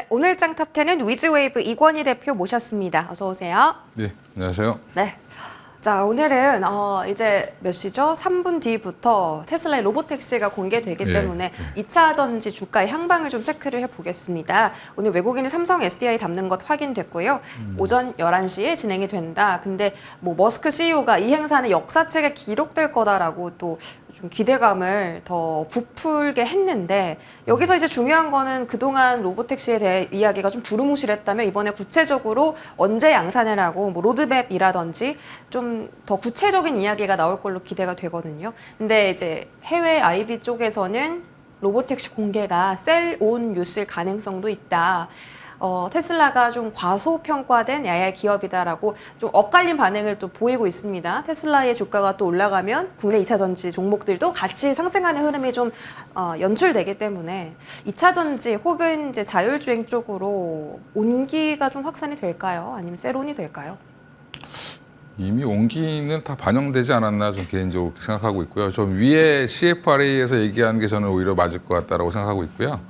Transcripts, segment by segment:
네, 오늘 장 탑10은 위즈웨이브 이권희 대표 모셨습니다. 어서 오세요. 네, 안녕하세요. 네. 자, 오늘은 이제 몇 시죠? 3분 뒤부터 테슬라의 로보택시가 공개되기 때문에 2차 전지 주가의 향방을 좀 체크를 해보겠습니다. 오늘 외국인이 삼성 SDI 담는 것 확인됐고요. 오전 11시에 진행이 된다. 근데 뭐 머스크 CEO가 이 행사는 역사책에 기록될 거다라고 또 좀 기대감을 더 부풀게 했는데 여기서 이제 중요한 거는 그동안 로보택시에 대해 이야기가 좀 두루뭉실했다면 이번에 구체적으로 언제 양산을 하고 뭐 로드맵이라든지 좀 더 구체적인 이야기가 나올 걸로 기대가 되거든요. 근데 이제 해외 IB 쪽에서는 로보택시 공개가 셀온 뉴스일 가능성도 있다. 테슬라가 좀 과소평가된 AI 기업이다라고 좀 엇갈린 반응을 또 보이고 있습니다. 테슬라의 주가가 또 올라가면 국내 2차 전지 종목들도 같이 상승하는 흐름이 좀 연출되기 때문에 2차 전지 혹은 이제 자율주행 쪽으로 온기가 좀 확산이 될까요? 아니면 셀온이 될까요? 이미 온기는 다 반영되지 않았나 좀 개인적으로 생각하고 있고요. 좀 위에 CFRA에서 얘기한 게 저는 오히려 맞을 것 같다라고 생각하고 있고요.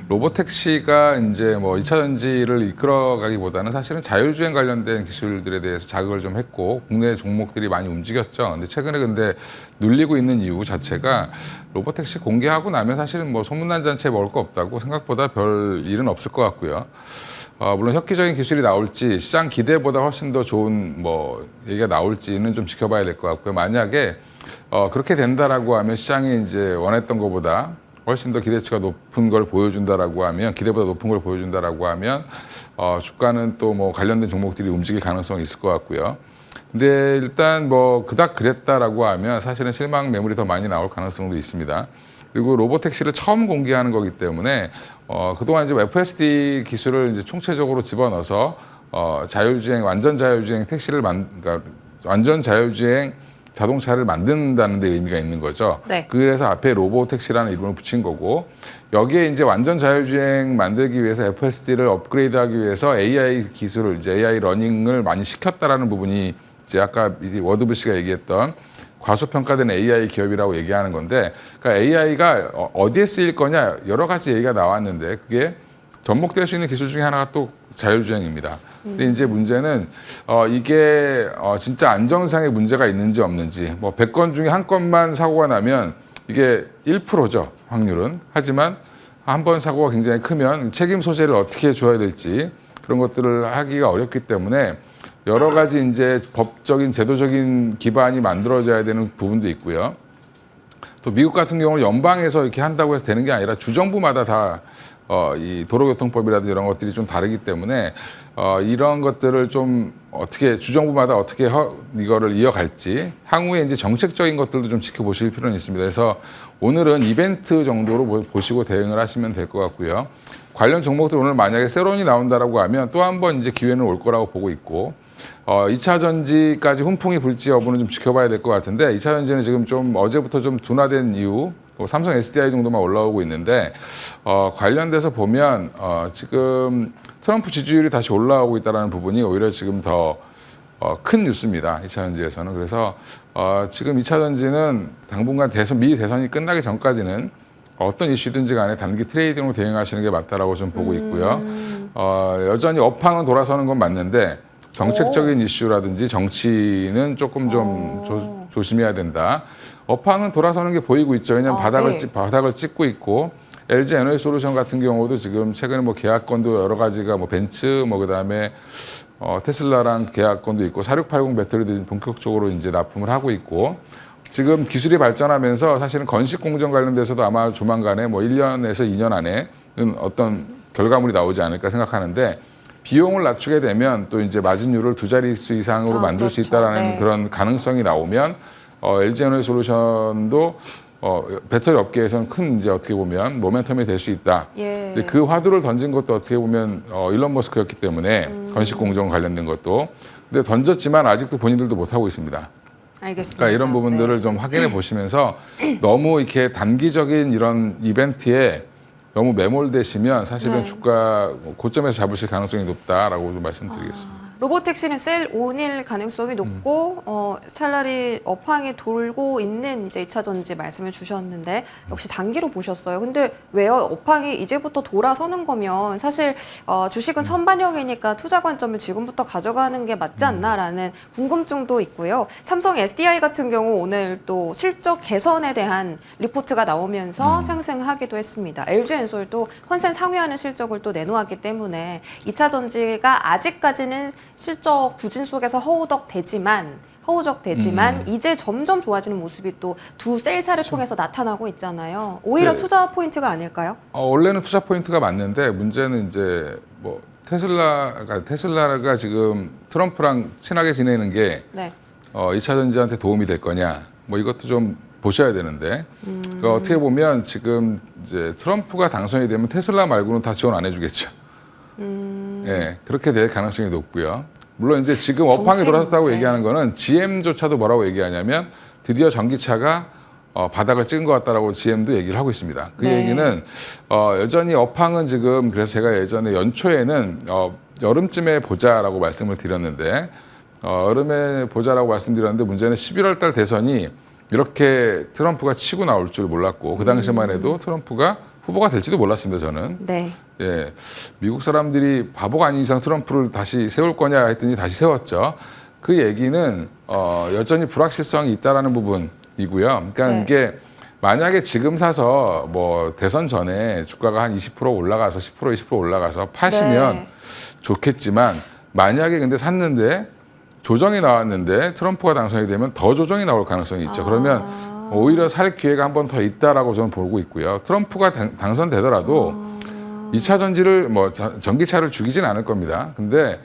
로보택시가 이제 뭐 2차 전지를 이끌어가기보다는 사실은 자율주행 관련된 기술들에 대해서 자극을 좀 했고 국내 종목들이 많이 움직였죠. 근데 최근에 눌리고 있는 이유 자체가 로보택시 공개하고 나면 사실은 뭐 소문난 잔치에 먹을 거 없다고 생각보다 별 일은 없을 것 같고요. 물론 혁기적인 기술이 나올지 시장 기대보다 훨씬 더 좋은 뭐 얘기가 나올지는 좀 지켜봐야 될 것 같고요. 만약에 그렇게 된다라고 하면 시장이 이제 원했던 것보다 훨씬 더 기대치가 높은 걸 보여준다라고 하면 기대보다 높은 걸 보여준다라고 하면 주가는 또 뭐 관련된 종목들이 움직일 가능성이 있을 것 같고요. 근데 일단 뭐 그닥 그랬다라고 하면 사실은 실망 매물이 더 많이 나올 가능성도 있습니다. 그리고 로보택시를 처음 공개하는 거기 때문에 그동안 이제 FSD 기술을 이제 총체적으로 집어넣어서 자율주행 완전 자율주행 택시를 그러니까 완전 자율주행 자동차를 만든다는 데 의미가 있는 거죠. 네. 그래서 앞에 로보택시라는 이름을 붙인 거고 여기에 이제 완전 자율주행 만들기 위해서 FSD를 업그레이드하기 위해서 AI 기술을 이제 AI 러닝을 많이 시켰다라는 부분이 이제 아까 워드부시가 얘기했던 과소평가된 AI 기업이라고 얘기하는 건데, 그러니까 AI가 어디에 쓰일 거냐 여러 가지 얘기가 나왔는데 그게 접목될 수 있는 기술 중에 하나가 또 자율주행입니다. 근데 이제 문제는 이게 진짜 안전상의 문제가 있는지 없는지, 뭐 100건 중에 한 건만 사고가 나면 이게 1%죠 확률은. 하지만 한 번 사고가 굉장히 크면 책임 소재를 어떻게 줘야 될지 그런 것들을 하기가 어렵기 때문에. 여러 가지 이제 법적인 제도적인 기반이 만들어져야 되는 부분도 있고요. 또 미국 같은 경우는 연방에서 이렇게 한다고 해서 되는 게 아니라 주정부마다 다 이 도로교통법이라든지 이런 것들이 좀 다르기 때문에 이런 것들을 좀 어떻게 주정부마다 어떻게 이거를 이어갈지 향후에 이제 정책적인 것들도 좀 지켜보실 필요는 있습니다. 그래서 오늘은 이벤트 정도로 보시고 대응을 하시면 될 것 같고요. 관련 종목들 오늘 만약에 세론이 나온다라고 하면 또 한 번 이제 기회는 올 거라고 보고 있고. 2차 전지까지 훈풍이 불지 여부는 좀 지켜봐야 될 것 같은데 2차 전지는 지금 좀 어제부터 좀 둔화된 이유 삼성 SDI 정도만 올라오고 있는데 관련돼서 보면 지금 트럼프 지지율이 다시 올라오고 있다는 부분이 오히려 지금 더 큰 뉴스입니다. 2차 전지에서는. 그래서 지금 2차 전지는 당분간 미 대선이 끝나기 전까지는 어떤 이슈든지 간에 단기 트레이딩으로 대응하시는 게 맞다라고 좀 보고 있고요. 여전히 업황은 돌아서는 건 맞는데 정책적인 이슈라든지 정치는 조금 좀 조심해야 된다. 업황은 돌아서는 게 보이고 있죠. 왜냐하면 바닥을 찍고 있고 LG 에너지솔루션 같은 경우도 지금 최근에 뭐 계약건도 여러 가지가 뭐 벤츠 뭐 그다음에 테슬라랑 계약건도 있고 4680 배터리도 본격적으로 이제 납품을 하고 있고 지금 기술이 발전하면서 사실은 건식 공정 관련돼서도 아마 조만간에 뭐 1년에서 2년 안에는 어떤 결과물이 나오지 않을까 생각하는데. 비용을 낮추게 되면 또 이제 마진율을 두 자릿수 이상으로 만들 수 있다라는 그런 가능성이 나오면 LG에너지솔루션도 배터리 업계에서는 큰 이제 어떻게 보면 모멘텀이 될 수 있다. 근데 그 화두를 던진 것도 어떻게 보면 일론 머스크였기 때문에 건식 공정 관련된 것도. 근데 던졌지만 아직도 본인들도 못 하고 있습니다. 알겠습니다. 그러니까 이런 부분들을 좀 확인해 보시면서 너무 이렇게 단기적인 이런 이벤트에 너무 매몰되시면 사실은 주가 고점에서 잡으실 가능성이 높다라고 좀 말씀드리겠습니다. 로보택시는 셀 온일 가능성이 높고 차라리 업황이 돌고 있는 이제 2차 전지 말씀을 주셨는데 역시 단기로 보셨어요. 근데 왜요? 업황이 이제부터 돌아서는 거면 사실 주식은 선반영이니까 투자 관점을 지금부터 가져가는 게 맞지 않나라는 궁금증도 있고요. 삼성 SDI 같은 경우 오늘 또 실적 개선에 대한 리포트가 나오면서 상승하기도 했습니다. LG엔솔도 컨센 상회하는 실적을 또 내놓았기 때문에 2차 전지가 아직까지는 실적 부진 속에서 허우적되지만 이제 점점 좋아지는 모습이 또 두 셀사를 통해서 나타나고 있잖아요. 오히려 네. 투자 포인트가 아닐까요? 원래는 투자 포인트가 맞는데 문제는 이제 뭐 테슬라가 지금 트럼프랑 친하게 지내는 게 네. 2차 전지한테 도움이 될 거냐 뭐 이것도 좀 보셔야 되는데 그러니까 어떻게 보면 지금 이제 트럼프가 당선이 되면 테슬라 말고는 다 지원 안 해주겠죠. 예, 그렇게 될 가능성이 높고요. 물론 이제 지금 업황이 정책 돌아섰다고 문제. 얘기하는 거는 GM조차도 뭐라고 얘기하냐면 드디어 전기차가 바닥을 찍은 것 같다라고 GM도 얘기를 하고 있습니다. 그 네. 얘기는 여전히 업황은 지금 그래서 제가 예전에 연초에는 여름쯤에 보자라고 말씀을 드렸는데 여름에 보자라고 말씀드렸는데 문제는 11월 달 대선이 이렇게 트럼프가 치고 나올 줄 몰랐고 그 당시만 해도 트럼프가 후보가 될지도 몰랐습니다. 저는. 네. 예, 미국 사람들이 바보가 아닌 이상 트럼프를 다시 세울 거냐 했더니 다시 세웠죠. 그 얘기는 여전히 불확실성이 있다라는 부분이고요. 그러니까 네. 이게 만약에 지금 사서 뭐 대선 전에 주가가 한 20% 올라가서 10% 20% 올라가서 파시면 네. 좋겠지만 만약에 근데 샀는데 조정이 나왔는데 트럼프가 당선이 되면 더 조정이 나올 가능성이 있죠. 그러면 오히려 살 기회가 한 번 더 있다라고 저는 보고 있고요. 트럼프가 당선되더라도 2차 전지를 뭐 전기차를 죽이진 않을 겁니다. 근데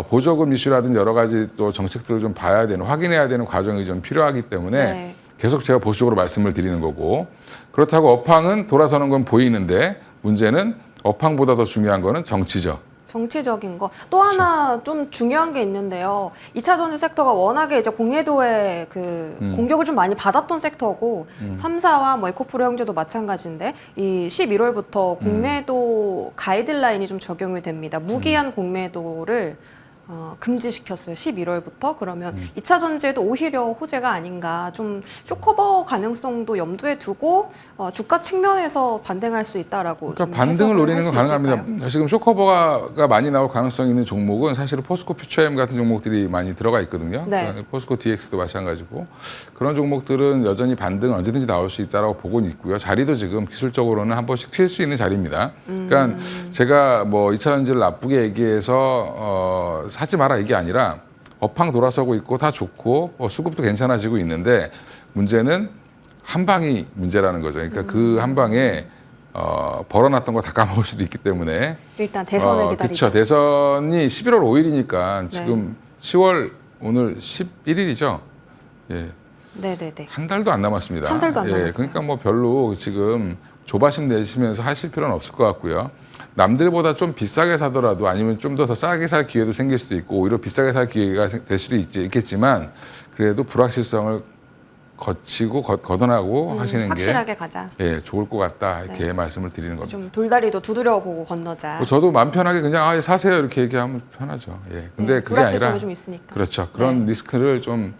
보조금 이슈라든지 여러 가지 또 정책들을 좀 봐야 되는 확인해야 되는 과정이 좀 필요하기 때문에 네. 계속 제가 보수적으로 말씀을 드리는 거고 그렇다고 업황은 돌아서는 건 보이는데 문제는 업황보다 더 중요한 거는 정치죠. 정치적인 거. 또 하나 좀 중요한 게 있는데요. 2차 전지 섹터가 워낙에 이제 공매도의 그 공격을 좀 많이 받았던 섹터고 3사와 뭐 에코프로 형제도 마찬가지인데 이 11월부터 공매도 가이드라인이 좀 적용이 됩니다. 무기한 공매도를 금지시켰어요. 11월부터. 그러면 2차 전지에도 오히려 호재가 아닌가. 좀 쇼커버 가능성도 염두에 두고 주가 측면에서 반등할 수 있다라고. 그러니까 좀 반등을 해석을 노리는 할 건 수 가능합니다. 있을까요? 지금 쇼커버가 많이 나올 가능성이 있는 종목은 사실은 포스코 퓨처엠 같은 종목들이 많이 들어가 있거든요. 네. 포스코 DX도 마찬가지고 그런 종목들은 여전히 반등은 언제든지 나올 수 있다라고 보고는 있고요. 자리도 지금 기술적으로는 한 번씩 튈 수 있는 자리입니다. 그러니까 제가 뭐 2차 전지를 나쁘게 얘기해서 사지 마라 이게 아니라 업황 돌아서고 있고 다 좋고 수급도 괜찮아지고 있는데 문제는 한 방이 문제라는 거죠. 그러니까 그 한 방에 벌어놨던 거 다 까먹을 수도 있기 때문에 일단 대선을 기다리죠. 그렇죠. 대선이 11월 5일이니까 네. 지금 10월 오늘 11일이죠. 예, 네네네. 한 달도 안 남았습니다. 한 달도 안 예, 남았어요. 그러니까 뭐 별로 지금 조바심 내시면서 하실 필요는 없을 것 같고요. 남들보다 좀 비싸게 사더라도 아니면 좀 더 싸게 살 기회도 생길 수도 있고 오히려 비싸게 살 기회가 될 수도 있겠지만 그래도 불확실성을 거치고 걷어나고 하시는 게 확실하게 가자. 예, 좋을 것 같다 이렇게 말씀을 드리는 겁니다. 좀 돌다리도 두드려보고 건너자. 뭐 저도 마음 편하게 그냥 사세요 이렇게 얘기하면 편하죠. 예, 근데 그게 아니라 불확실성이 좀 있으니까. 그렇죠. 그런 리스크를 좀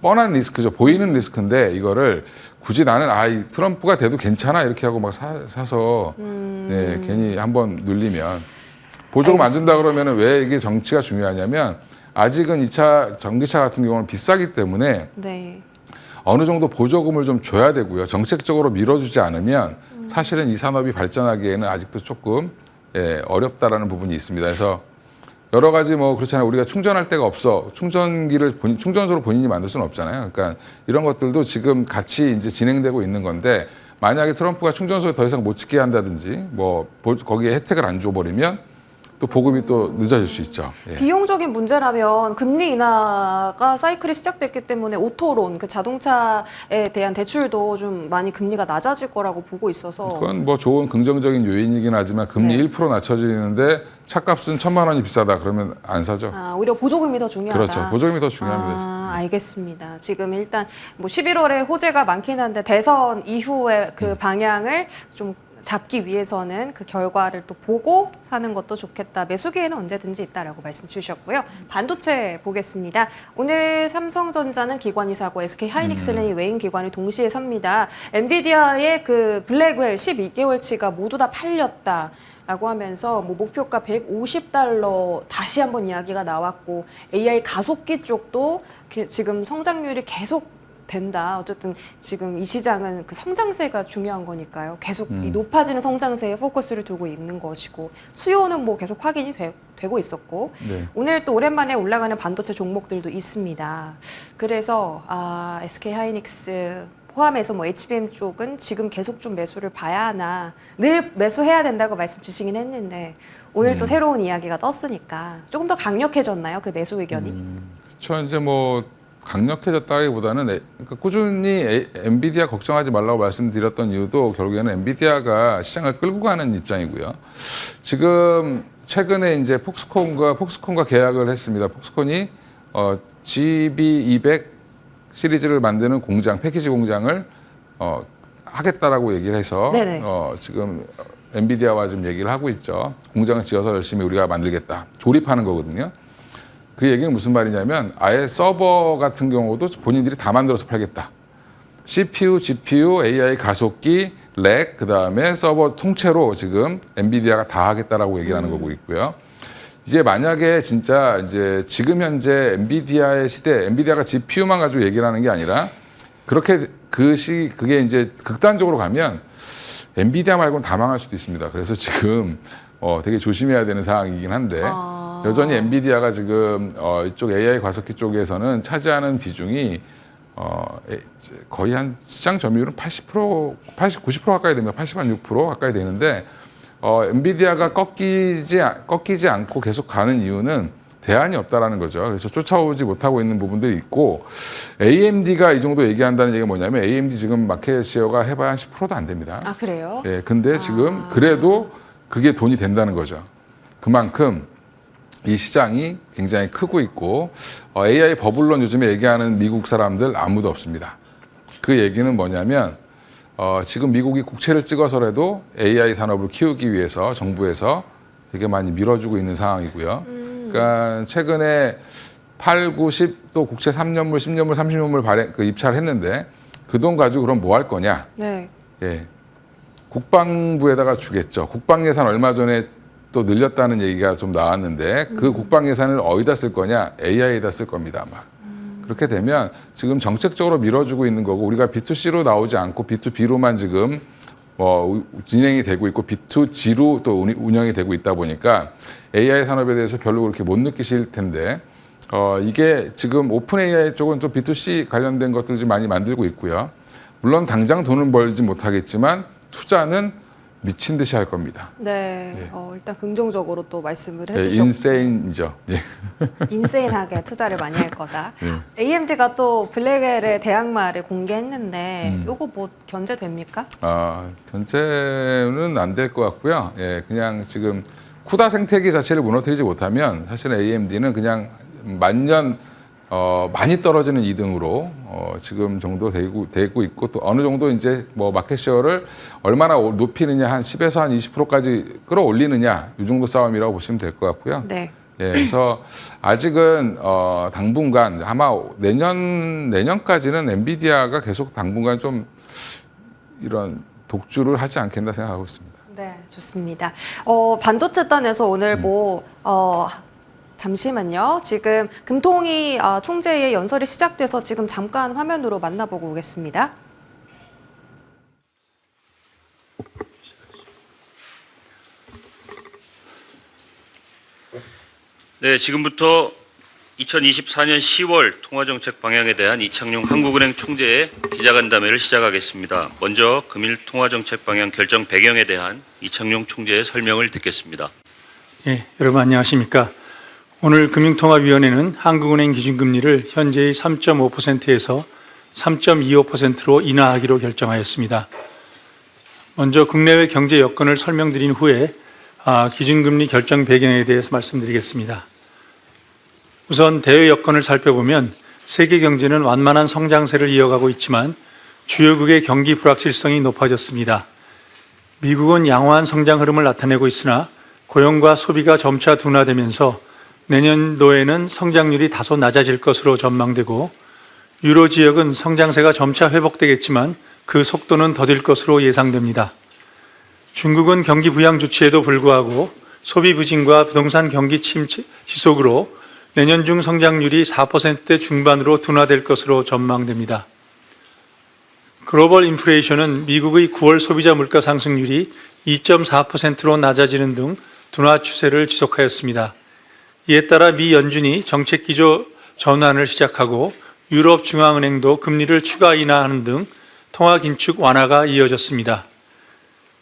뻔한 리스크죠. 보이는 리스크인데 이거를 굳이 나는 이 트럼프가 돼도 괜찮아 이렇게 하고 막 사서 예, 괜히 한번 눌리면 보조금 안 준다 그러면은 왜 이게 정치가 중요하냐면 아직은 2차 전기차 같은 경우는 비싸기 때문에 네. 어느 정도 보조금을 좀 줘야 되고요. 정책적으로 밀어주지 않으면 사실은 이 산업이 발전하기에는 아직도 조금 어렵다라는 부분이 있습니다. 그래서 여러 가지 뭐 그렇잖아요. 우리가 충전할 데가 없어. 충전기를 충전소를 본인이 만들 수는 없잖아요. 그러니까 이런 것들도 지금 같이 이제 진행되고 있는 건데 만약에 트럼프가 충전소에 더 이상 못 짓게 한다든지 뭐 거기에 혜택을 안 줘버리면 또 보급이 또 늦어질 수 있죠. 예. 비용적인 문제라면 금리 인하가 사이클이 시작됐기 때문에 오토론, 그 자동차에 대한 대출도 좀 많이 금리가 낮아질 거라고 보고 있어서 그건 뭐 좋은 긍정적인 요인이긴 하지만 금리 네. 1% 낮춰지는데 차값은 1,000만 원이 비싸다 그러면 안 사죠. 오히려 보조금이 더 중요하다. 그렇죠. 보조금이 더 중요합니다. 알겠습니다. 지금 일단 뭐 11월에 호재가 많긴 한데 대선 이후의 그 방향을 좀 잡기 위해서는 그 결과를 또 보고 사는 것도 좋겠다. 매수 기회는 언제든지 있다라고 말씀 주셨고요. 반도체 보겠습니다. 오늘 삼성전자는 기관이 사고 SK 하이닉스는 외인 기관이 동시에 삽니다. 엔비디아의 그 블랙웰 12개월치가 모두 다 팔렸다. 라고 하면서 뭐 목표가 150달러 다시 한번 이야기가 나왔고 AI 가속기 쪽도 지금 성장률이 계속 된다. 어쨌든 지금 이 시장은 그 성장세가 중요한 거니까요. 계속 이 높아지는 성장세에 포커스를 두고 있는 것이고 수요는 뭐 계속 확인이 되고 있었고 네. 오늘 또 오랜만에 올라가는 반도체 종목들도 있습니다. 그래서 SK 하이닉스 포함해서 뭐 HBM 쪽은 지금 계속 좀 매수를 봐야 하나 늘 매수해야 된다고 말씀 주시긴 했는데 오늘 또 새로운 이야기가 떴으니까 조금 더 강력해졌나요? 그 매수 의견이? 그렇죠. 이제 뭐 강력해졌다기보다는 그러니까 꾸준히 엔비디아 걱정하지 말라고 말씀드렸던 이유도 결국에는 엔비디아가 시장을 끌고 가는 입장이고요. 지금 최근에 이제 폭스콘과 계약을 했습니다. 폭스콘이 GB200 시리즈를 만드는 공장, 패키지 공장을 하겠다라고 얘기를 해서 지금 엔비디아와 좀 얘기를 하고 있죠. 공장을 지어서 열심히 우리가 만들겠다. 조립하는 거거든요. 그 얘기는 무슨 말이냐면 아예 서버 같은 경우도 본인들이 다 만들어서 팔겠다. CPU, GPU, AI 가속기, 렉, 그다음에 서버 통째로 지금 엔비디아가 다 하겠다라고 얘기를 하는 거고 있고요. 이제 만약에 진짜 이제 지금 현재 엔비디아의 시대, 엔비디아가 GPU만 가지고 얘기를 하는 게 아니라 그렇게 그게 이제 극단적으로 가면 엔비디아 말고는 다 망할 수도 있습니다. 그래서 지금 되게 조심해야 되는 상황이긴 한데 여전히 엔비디아가 지금 이쪽 AI 가속기 쪽에서는 차지하는 비중이 거의 한 시장 점유율은 80%, 90% 가까이 됩니다. 86% 가까이 되는데 엔비디아가 꺾이지 않고 계속 가는 이유는 대안이 없다라는 거죠. 그래서 쫓아오지 못하고 있는 부분들이 있고 AMD가 이 정도 얘기한다는 얘기가 뭐냐면 AMD 지금 마켓 시어가 해봐야 한 10%도 안 됩니다. 아 그래요? 예, 근데 지금 그래도 그게 돈이 된다는 거죠. 그만큼 이 시장이 굉장히 크고 있고 AI 버블론 요즘에 얘기하는 미국 사람들 아무도 없습니다. 그 얘기는 뭐냐면 지금 미국이 국채를 찍어서라도 AI 산업을 키우기 위해서 정부에서 되게 많이 밀어주고 있는 상황이고요. 그러니까 최근에 8, 9, 10 또 국채 3년물, 10년물, 30년물 입찰을 했는데 그 돈 가지고 그럼 뭐 할 거냐? 네. 예, 국방부에다가 주겠죠. 국방 예산 얼마 전에 또 늘렸다는 얘기가 좀 나왔는데 그 국방 예산을 어디다 쓸 거냐? AI에다 쓸 겁니다, 아마. 그렇게 되면 지금 정책적으로 밀어주고 있는 거고 우리가 B2C로 나오지 않고 B2B로만 지금 진행이 되고 있고 B2G로 또 운영이 되고 있다 보니까 AI 산업에 대해서 별로 그렇게 못 느끼실 텐데 이게 지금 오픈 AI 쪽은 좀 B2C 관련된 것들 좀 많이 만들고 있고요. 물론 당장 돈은 벌지 못하겠지만 투자는 미친 듯이 할 겁니다. 네. 예. 일단 긍정적으로 또 말씀을 예, 해주셨고 인세인이죠. 예. 인세인하게 투자를 많이 할 거다. 예. AMD가 또 블랙웰의 대항마를 공개했는데 요거 뭐 견제됩니까? 견제는 안 될 것 같고요. 예, 그냥 지금 쿠다 생태계 자체를 무너뜨리지 못하면 사실은 AMD는 그냥 만년 많이 떨어지는 2등으로 지금 정도 되고 있고 또 어느 정도 이제 뭐 마켓시어를 얼마나 높이느냐 한 10에서 한 20%까지 끌어올리느냐 이 정도 싸움이라고 보시면 될 것 같고요. 네. 예, 그래서 아직은 당분간 아마 내년까지는 엔비디아가 계속 당분간 좀 이런 독주를 하지 않겠나 생각하고 있습니다. 네, 좋습니다. 반도체 단에서 오늘 잠시만요. 지금 금통위 총재의 연설이 시작돼서 지금 잠깐 화면으로 만나보고 오겠습니다. 네, 지금부터 2024년 10월 통화정책 방향에 대한 이창용 한국은행 총재의 기자간담회를 시작하겠습니다. 먼저 금일 통화정책 방향 결정 배경에 대한 이창용 총재의 설명을 듣겠습니다. 예, 여러분 안녕하십니까? 오늘 금융통화위원회는 한국은행 기준금리를 현재의 3.5%에서 3.25%로 인하하기로 결정하였습니다. 먼저 국내외 경제 여건을 설명드린 후에 기준금리 결정 배경에 대해서 말씀드리겠습니다. 우선 대외 여건을 살펴보면 세계 경제는 완만한 성장세를 이어가고 있지만 주요국의 경기 불확실성이 높아졌습니다. 미국은 양호한 성장 흐름을 나타내고 있으나 고용과 소비가 점차 둔화되면서 내년도에는 성장률이 다소 낮아질 것으로 전망되고 유로 지역은 성장세가 점차 회복되겠지만 그 속도는 더딜 것으로 예상됩니다. 중국은 경기 부양 조치에도 불구하고 소비 부진과 부동산 경기 침체 지속으로 내년 중 성장률이 4%대 중반으로 둔화될 것으로 전망됩니다. 글로벌 인플레이션은 미국의 9월 소비자 물가 상승률이 2.4%로 낮아지는 등 둔화 추세를 지속하였습니다. 이에 따라 미 연준이 정책 기조 전환을 시작하고 유럽 중앙은행도 금리를 추가 인하하는 등 통화 긴축 완화가 이어졌습니다.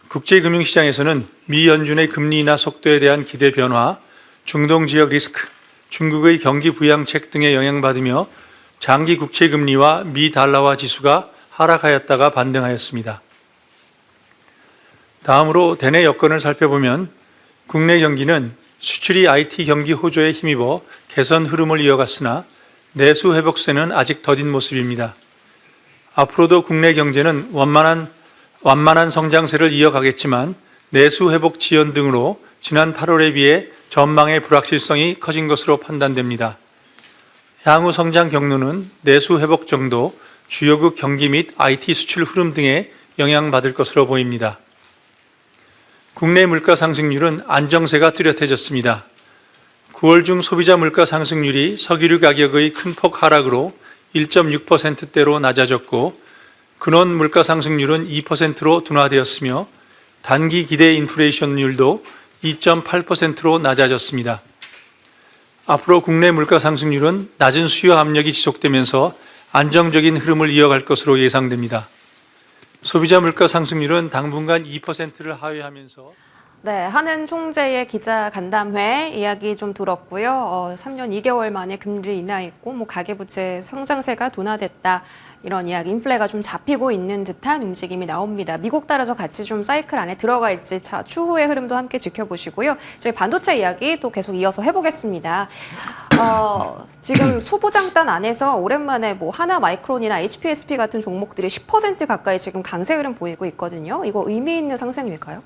국제금융시장에서는 미 연준의 금리 인하 속도에 대한 기대 변화, 중동 지역 리스크, 중국의 경기 부양책 등에 영향받으며 장기 국채금리와 미 달러화 지수가 하락하였다가 반등하였습니다. 다음으로 대내 여건을 살펴보면 국내 경기는 수출이 IT 경기 호조에 힘입어 개선 흐름을 이어갔으나 내수 회복세는 아직 더딘 모습입니다. 앞으로도 국내 경제는 완만한 성장세를 이어가겠지만 내수 회복 지연 등으로 지난 8월에 비해 전망의 불확실성이 커진 것으로 판단됩니다. 향후 성장 경로는 내수 회복 정도, 주요국 경기 및 IT 수출 흐름 등에 영향받을 것으로 보입니다. 국내 물가 상승률은 안정세가 뚜렷해졌습니다. 9월 중 소비자 물가 상승률이 석유류 가격의 큰 폭 하락으로 1.6%대로 낮아졌고 근원 물가 상승률은 2%로 둔화되었으며 단기 기대 인플레이션율도 2.8%로 낮아졌습니다. 앞으로 국내 물가 상승률은 낮은 수요 압력이 지속되면서 안정적인 흐름을 이어갈 것으로 예상됩니다. 소비자 물가 상승률은 당분간 2%를 하회하면서 네, 한은 총재의 기자 간담회 이야기 좀 들었고요. 3년 2개월 만에 금리를 인하했고, 가계부채 성장세가 둔화됐다. 이런 이야기, 인플레가 좀 잡히고 있는 듯한 움직임이 나옵니다. 미국 따라서 같이 좀 사이클 안에 들어갈지 추후의 흐름도 함께 지켜보시고요. 저희 반도체 이야기 또 계속 이어서 해보겠습니다. 지금 수부장단 안에서 오랜만에 하나 마이크론이나 HPSP 같은 종목들이 10% 가까이 지금 강세 흐름 보이고 있거든요. 이거 의미 있는 상승일까요?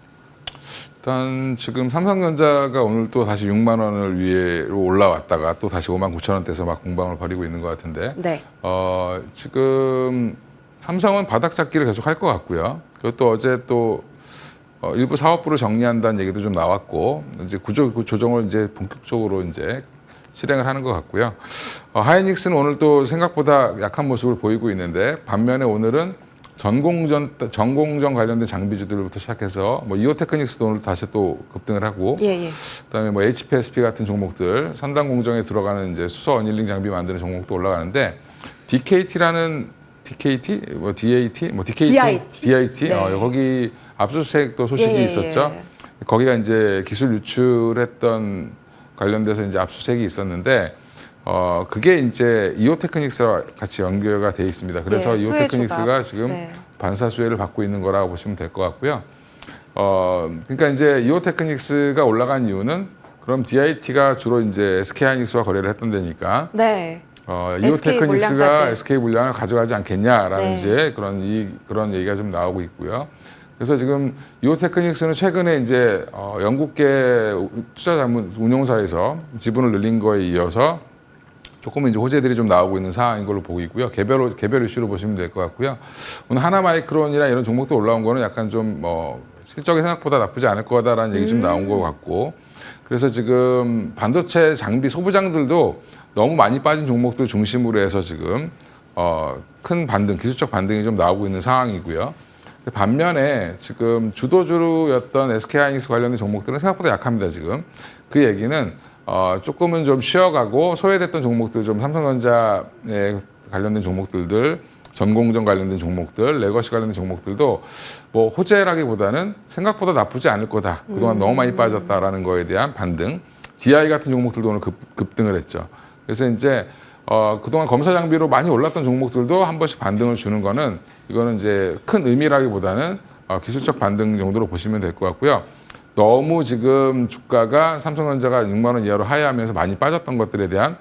일단 지금 삼성전자가 오늘 또 다시 6만 원을 위로 올라왔다가 또 다시 5만 9천 원대에서 막 공방을 벌이고 있는 것 같은데 네. 지금 삼성은 바닥 잡기를 계속 할 것 같고요. 그것도 어제 또 일부 사업부를 정리한다는 얘기도 좀 나왔고 이제 구조 조정을 이제 본격적으로 이제 실행을 하는 것 같고요. 하이닉스는 오늘 또 생각보다 약한 모습을 보이고 있는데 반면에 오늘은 전공정 관련된 장비주들부터 시작해서 이오테크닉스도 오늘 다시 또 급등을 하고, 그다음에 HPSP 같은 종목들, 선단 공정에 들어가는 이제 수소 어닐링 장비 만드는 종목도 올라가는데 DKT라는 DIT, 네. 거기 압수수색도 소식이 있었죠. 거기가 이제 기술 유출했던 관련돼서 이제 압수수색이 있었는데. 그게 이제 이오테크닉스와 같이 연결가 돼 있습니다. 그래서 이오테크닉스가 지금 반사 수혜를 받고 있는 거라고 보시면 될 것 같고요. 그러니까 이제 이오테크닉스가 올라간 이유는 그럼 DIT가 주로 이제 SK하이닉스와 거래를 했던 데니까. 네. 이오테크닉스가 SK 물량을 가져가지 않겠냐라는 이제 그런 얘기가 좀 나오고 있고요. 그래서 지금 이오테크닉스는 최근에 이제 영국계 투자자문 운용사에서 지분을 늘린 거에 이어서 조금 이제 호재들이 좀 나오고 있는 상황인 걸로 보고 있고요. 개별 이슈로 보시면 될 것 같고요. 오늘 하나마이크론이나 이런 종목도 올라온 거는 약간 좀 실적이 생각보다 나쁘지 않을 거다라는 얘기 좀 나온 것 같고. 그래서 지금 반도체 장비 소부장들도 너무 많이 빠진 종목들 중심으로 해서 지금 큰 반등, 기술적 반등이 좀 나오고 있는 상황이고요. 반면에 지금 주도주였던 SK하이닉스 관련된 종목들은 생각보다 약합니다. 지금 그 얘기는 조금은 좀 쉬어가고 소외됐던 종목들, 좀 삼성전자에 관련된 종목들들, 전공정 관련된 종목들, 레거시 관련된 종목들도 호재라기보다는 생각보다 나쁘지 않을 거다. 그동안 너무 많이 빠졌다라는 거에 대한 반등. DI 같은 종목들도 오늘 급등을 했죠. 그래서 이제 그동안 검사 장비로 많이 올랐던 종목들도 한 번씩 반등을 주는 거는 이거는 이제 큰 의미라기보다는 기술적 반등 정도로 보시면 될 것 같고요. 너무 지금 주가가 삼성전자가 6만 원 이하로 하회하면서 많이 빠졌던 것들에 대한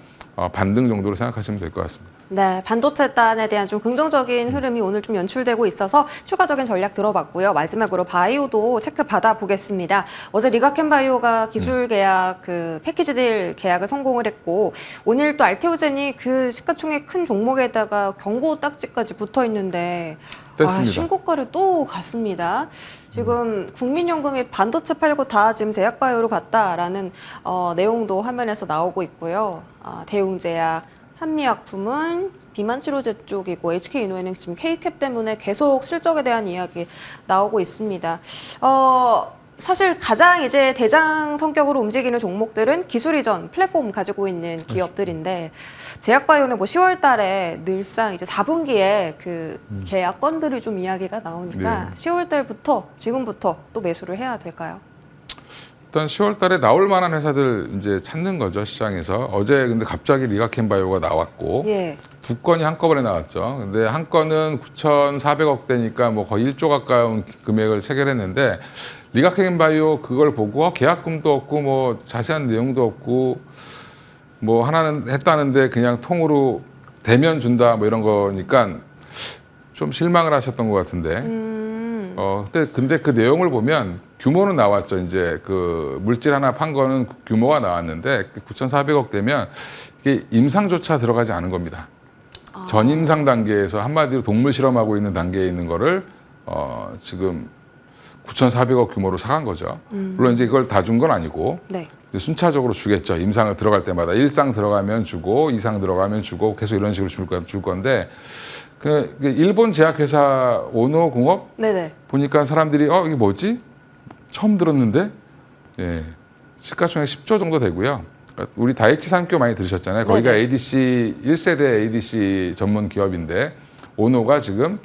반등 정도로 생각하시면 될 것 같습니다. 네, 반도체단에 대한 좀 긍정적인 흐름이 오늘 좀 연출되고 있어서 추가적인 전략 들어봤고요. 마지막으로 바이오도 체크 받아보겠습니다. 어제 리가켄바이오가 기술 계약 그 패키지 딜 계약을 성공을 했고 오늘 또 알테오젠이 그 시가총액 큰 종목에다가 경고 딱지까지 붙어 있는데 뗐습니다. 신고가를 또 갔습니다. 지금 국민연금이 반도체 팔고 다 지금 제약바이오로 갔다라는 내용도 화면에서 나오고 있고요. 대웅제약, 한미약품은 비만치료제 쪽이고 HK이노엔은 지금 K캡 때문에 계속 실적에 대한 이야기 나오고 있습니다. 사실 가장 이제 대장 성격으로 움직이는 종목들은 기술 이전 플랫폼 가지고 있는 기업들인데 제약바이오는 뭐 10월 달에 늘상 이제 4분기에 그 계약 건들이 좀 이야기가 나오니까 10월 달부터 지금부터 또 매수를 해야 될까요? 일단 10월 달에 나올 만한 회사들 이제 찾는 거죠, 시장에서. 어제 근데 갑자기 리가켄바이오가 나왔고 예. 두 건이 한꺼번에 나왔죠. 근데 한 건은 9,400억 대니까 뭐 거의 1조 가까운 금액을 체결했는데 리가켄바이오 그걸 보고 계약금도 없고 뭐 자세한 내용도 없고 뭐 하나는 했다는데 그냥 통으로 대면 준다 뭐 이런 거니까 좀 실망을 하셨던 것 같은데. 근데 그 내용을 보면 규모는 나왔죠. 이제 그 물질 하나 판 거는 규모가 나왔는데 9,400억 되면 이게 임상조차 들어가지 않은 겁니다. 전임상 단계에서 한마디로 동물 실험하고 있는 단계에 있는 거를 지금 9,400억 규모로 사간 거죠. 물론 이제 이걸 다 준 건 아니고 네. 이제 순차적으로 주겠죠. 임상을 들어갈 때마다 1상 들어가면 주고 2상 들어가면 주고 계속 이런 식으로 줄 건데 그 일본 제약회사 오노공업 네네. 보니까 사람들이 이게 뭐지? 처음 들었는데 예, 시가총액 10조 정도 되고요. 우리 다이치 산교 많이 들으셨잖아요. 거기가 네네. ADC 1세대 ADC 전문 기업인데 오노가 지금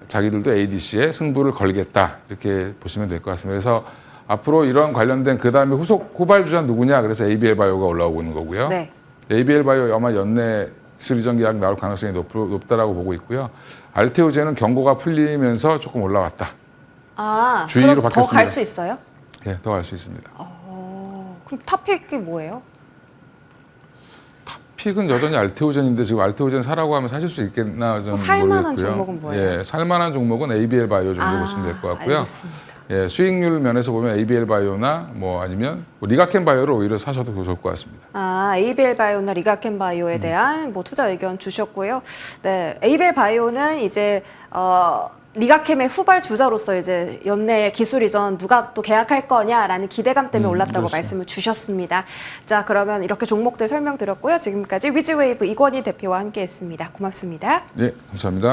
자기들도 ADC에 승부를 걸겠다 이렇게 보시면 될 것 같습니다. 그래서 앞으로 이런 관련된 그 다음에 후발주자 누구냐? 그래서 ABL 바이오가 올라오고 있는 거고요. 네. ABL 바이오 아마 연내 기술 이전 계약 나올 가능성이 높다라고 보고 있고요. 알테오젠은 경고가 풀리면서 조금 올라왔다. 주의로 그럼 더 바뀌었습니다. 갈 수 있어요? 예, 더 갈 수 있습니다. 그럼 탑픽이 뭐예요? 픽은 여전히 알테오젠인데 지금 알테오젠 사라고 하면 사실 수 있겠나 저는 살만한 모르겠고요. 종목은 뭐예요? 예, 살만한 종목은 ABL 바이오 정도 보시면 될 것 같고요. 알겠습니다. 예, 수익률 면에서 보면 ABL 바이오나 뭐 아니면 리가켄 바이오를 오히려 사셔도 좋을 것 같습니다. ABL 바이오나 리가켄 바이오에 대한 뭐 투자 의견 주셨고요. 네, ABL 바이오는 이제 리가캠의 후발 주자로서 이제 연내에 기술 이전 누가 또 계약할 거냐라는 기대감 때문에 올랐다고 그렇죠. 말씀을 주셨습니다. 자, 그러면 이렇게 종목들 설명드렸고요. 지금까지 위즈웨이브 이권희 대표와 함께했습니다. 고맙습니다. 예, 감사합니다.